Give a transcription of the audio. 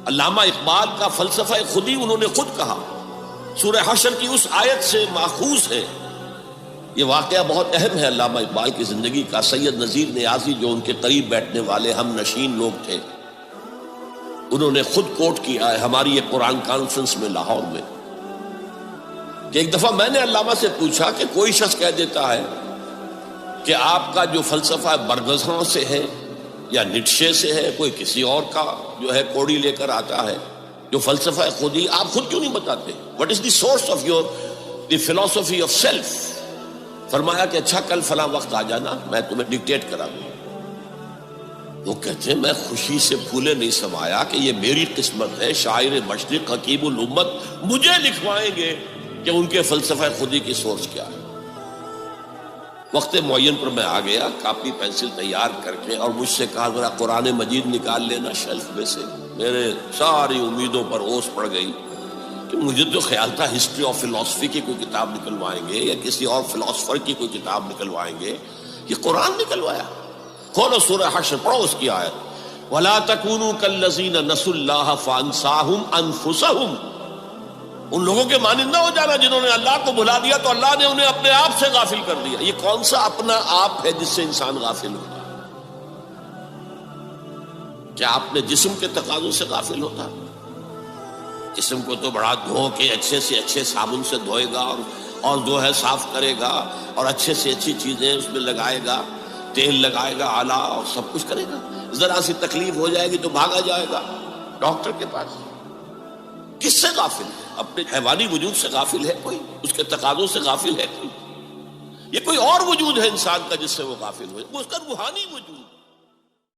علامہ اقبال کا فلسفہ خودی انہوں نے خود کہا، سورہ حشر کی اس آیت سے ماخوذ ہے۔ یہ واقعہ بہت اہم ہے علامہ اقبال کی زندگی کا۔ سید نذیر نیازی جو ان کے قریب بیٹھنے والے ہم نشین لوگ تھے، انہوں نے خود کوٹ کیا ہے ہماری ایک قرآن کانفرنس میں لاہور میں، کہ ایک دفعہ میں نے علامہ سے پوچھا کہ کوئی شخص کہہ دیتا ہے کہ آپ کا جو فلسفہ برگزاں سے ہے یا نیٹشے سے ہے، کوئی کسی اور کا جو ہے کوڑی لے کر آتا ہے، جو فلسفہ خودی آپ خود کیوں نہیں بتاتے؟ What is the source of the philosophy of self؟ فرمایا کہ اچھا کل فلاں وقت آ جانا، میں تمہیں ڈکٹیٹ کرا دوں۔ وہ کہتے ہیں میں خوشی سے پھولے نہیں سمایا کہ یہ میری قسمت ہے، شاعر مشرق حکیم الامت مجھے لکھوائیں گے کہ ان کے فلسفہ خودی کی سورس کیا ہے۔ وقت معین پر میں آ گیا کاپی پینسل تیار کر کے، اور مجھ سے کہا ذرا قرآن مجید نکال لینا شیلف میں سے۔ میرے ساری امیدوں پر اوس پڑ گئی کہ مجھے تو خیال تھا ہسٹری آف فلاسفی کی کوئی کتاب نکلوائیں گے یا کسی اور فلاسفر کی کوئی کتاب نکلوائیں گے، یہ قرآن نکلوایا۔ کھولو سورہ حشر، پڑھو اس کی آیت، وَلَا تَكُونُوا كَالَّذِينَ نَسُوا اللَّهَ فَأَنسَاهُمْ أَنفُسَهُمْ۔ ان لوگوں کے مانند نہ ہو جانا جنہوں نے اللہ کو بھلا دیا تو اللہ نے انہیں اپنے آپ سے غافل کر دیا۔ یہ کون سا اپنا آپ ہے جس سے انسان غافل ہوتا ہے؟ کیا اپنے جسم کے تقاضوں سے غافل ہوتا ہے؟ جسم کو تو بڑا دھو کے اچھے سے اچھے صابن سے دھوئے گا اور جو ہے صاف کرے گا، اور اچھے سے اچھی چیزیں اس میں لگائے گا، تیل لگائے گا اعلیٰ، اور سب کچھ کرے گا۔ ذرا سی تکلیف ہو جائے گی تو بھاگا جائے گا ڈاکٹر کے پاس۔ کس سے غافل ہے؟ اپنے حیوانی وجود سے غافل ہے کوئی؟ اس کے تقاضوں سے غافل ہے کوئی؟ یہ کوئی اور وجود ہے انسان کا جس سے وہ غافل ہوئے؟ وہ اس کا روحانی وجود